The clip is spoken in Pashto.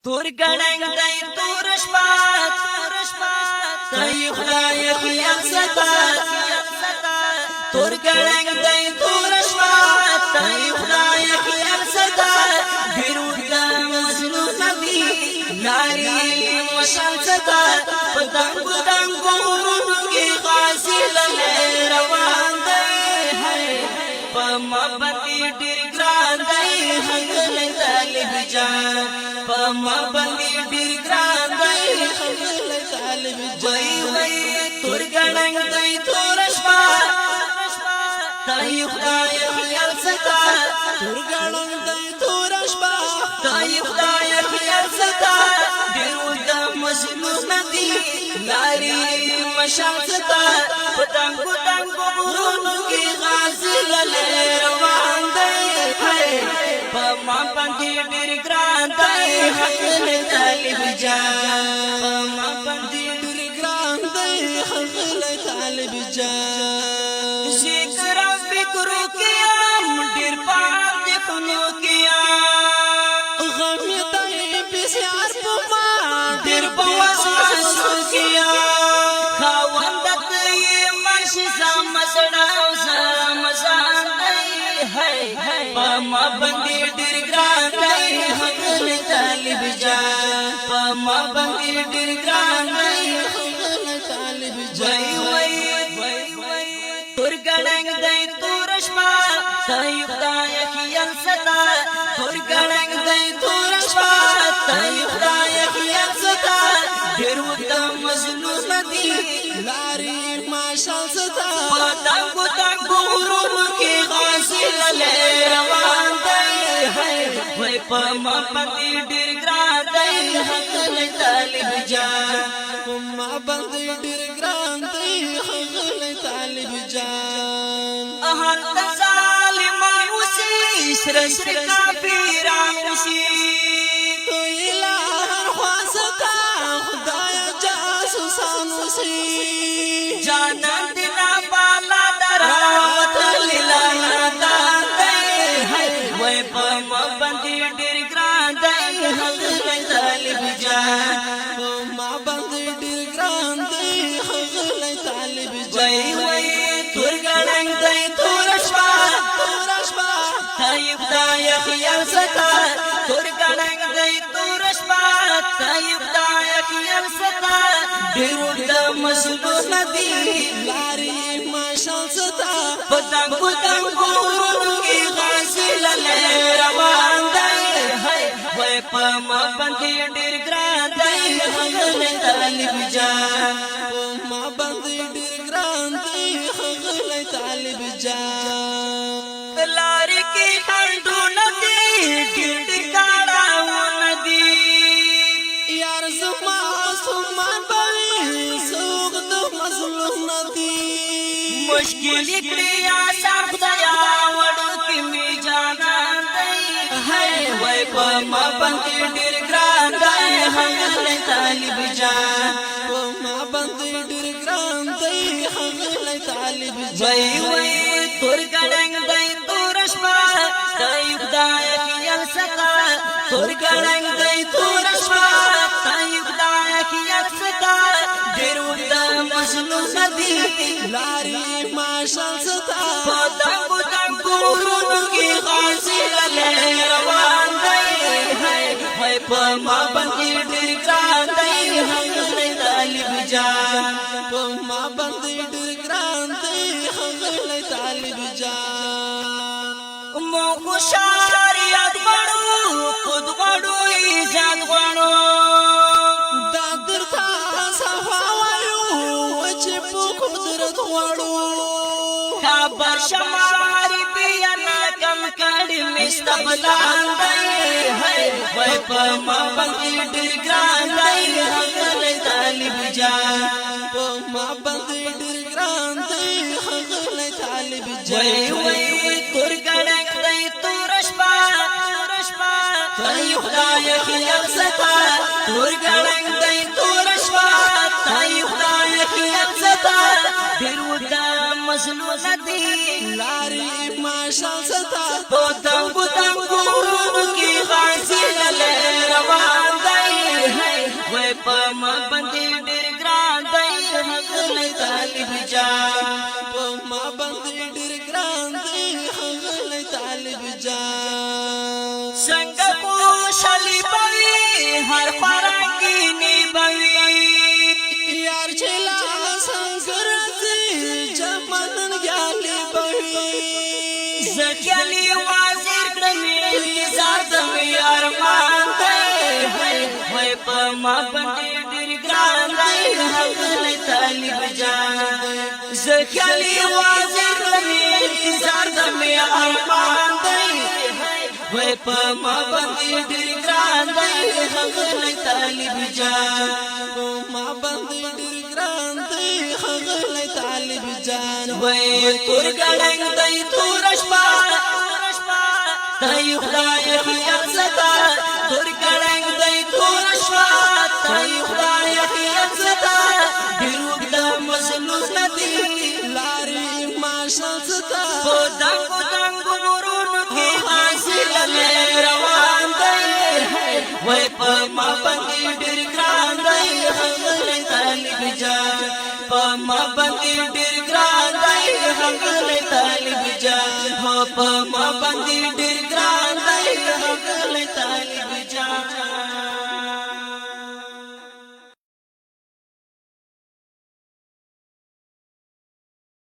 تور ګړنګ دی تور شپه تای خدای خیال ستا تور ګړنګ دی تور شپه تای خدای خیال ستا بیرون د مظلوم نبی لاري مشال ستا پتنګ پتنګ ورونو کې غازل روان دی پما باندې ډیر ګران دی هغه طالب جان پما باندې ډیر ګران دی هغه طالب جان وای تور ګړنګ دی تور شپه تای خدای خیال ستا تور ګړنګ دی تور شپه تای خدای خیال ستا ډیرو د مظلوم ندی لاري مشال ستا پتنګ پتنګ ورونو کې غازل روان دی پما باندې ډیر ګران دی حق طالب جان پما باندې ډیر ګران دی حق طالب جان ذکر فکر کیام ډیر پات خلو کیا غم دای بسیار پما ډیر بواساس کیا خاوند ته مش سمسړا سمسان دی پما باندې ډیر ګران دی حق طالب جان پما باندې ډیر ګران دی حق طالب جان تور ګړنګ دی تور شپه تای خدای خیال ستا تور ګړنګ دی تور شپه تای خدای خیال ستا ډیرو د مظلوم ندی لاري ماشال ستا پتنګ پتنګ ورونو کې غازل روان دی وای پما باندې ډیر ګران دی حق طالب جان پما باندې ډیر ګران دی حق طالب جان اهل ظالمان وسی سر سر کافران وسی تو الہ خواستا خدای جاسوسان وسی جانان دینا بالا دراوت لیلا دان دی وای پما باندې ډیر ګران دی حق طالب جان پما باندې ډیر ګران دی حق طالب جان وای تور ګړنګ دی تور شپه تای خدای خیال ستا تور ګړنګ دی تور شپه تای خدای خیال ستا ډیرو د مظلوم ندی لاري ماشال ستا پتنګ پتنګ ورونو کې غازل روان دی وای پما باندې ډیر ګران دی حق طالب جان پما باندې ډیر ګران دی حق طالب جان لاري کې هندو ندی ډیر کاړه ندی یار زما سمان بوي سوق د مظلوم ندی مشکل کړی آسان خدایا وړو کې می جانان دی وای پما باندې ډیر ګران دی حق طالب جان پما باندې ډیر ګران دی حق طالب جان وای تور ګړنګ دی تور شپه تای خدای خیال ستا تور ګړنګ دی تور شپه تای خدای خیال ستا ډیرو د مظلوم ندی لاري ماشال ستا پتنګ پتنګ ورونو کې غازل روان دی وای پما باندې ډیر ګران دی حق طالب جان پما باندې ډیر ګران دی حق طالب جان مو خوشار یاد غړو خود غړو ایجاد غړو دا درته صفا وایو چې په قدرت غړو خبر شماري بیان کم کړي مستقبلان دی وای پما باندې ډیر ګران دی حق طالب جان پما باندې ډیر ګران دی حق طالب جان وای تور ګړنګ دی تور شپه تای خدای خیال ستا تور ګړنګ دی تور شپه تای خدای خیال ستا ډیرو د مظلوم ندی لاري ماشال ستا پتنګ پتنګ ورونو کې غازل روان دی ما باندې ډېر ګران دی هغه طالب جان په ما باندې ډېر ګران دی هغه طالب جان څنګه خوشالي بوي هر فرنګینی بوي یار چلا څنګه راځي جمنن ګالي بوي زکیالی وازیر کړم انتظار د ارمان دی وای په ما باندې ډېر ګران دی هغه طالب جان زکیالی وازیر کړم انتظار د ارمان دی وای په ما باندې ډېر ګران دی هغه طالب جان ما باندې ډېر ګران دی هغه طالب جان وای تور ګړنګ دی تور شپه تای خدای خیر زتا تور ګړنګ دی تور شپه تای خدای خیر زتا ډیروګ د مزلون ندی لارې ماشل زتا په دنګو دنګو ورونو کې حاصل روان دی وای په ما باندې ډېر ګران دی هغه طالب جان په ما باندې ډېر ګران دی هغه طالب جان په ما باندې ډېر